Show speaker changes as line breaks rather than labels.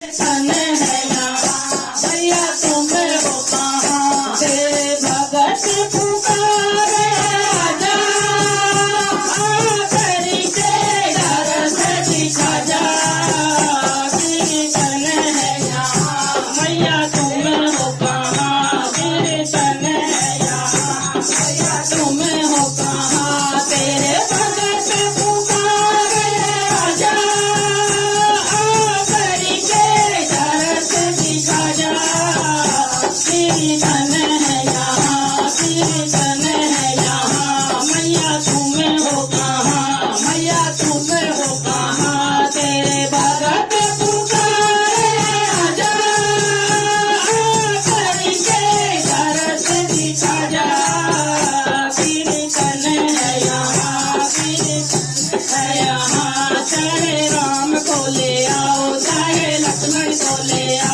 सन है यहाँ भैया तुम हो कहाँ से भगत पुकारे आजा करके दरस दिखा जा कीर्तन है यहाँ भैया तुम हो कहाँ कीर्तन है यहाँ भैया तुम हो कहाँ तेरे भगत पुकारे आजा कीर्तन है यहाँ कीर्तन है यहाँ मैया तुम हो कहाँ मैया तुम हो कहाँ तेरे भगत पुकारे आजा करके दरस दिखा जा कीर्तन है यहाँ कीर्तन है यहाँ चाहे राम को ले आओ चाहे लक्ष्मण को ले आओ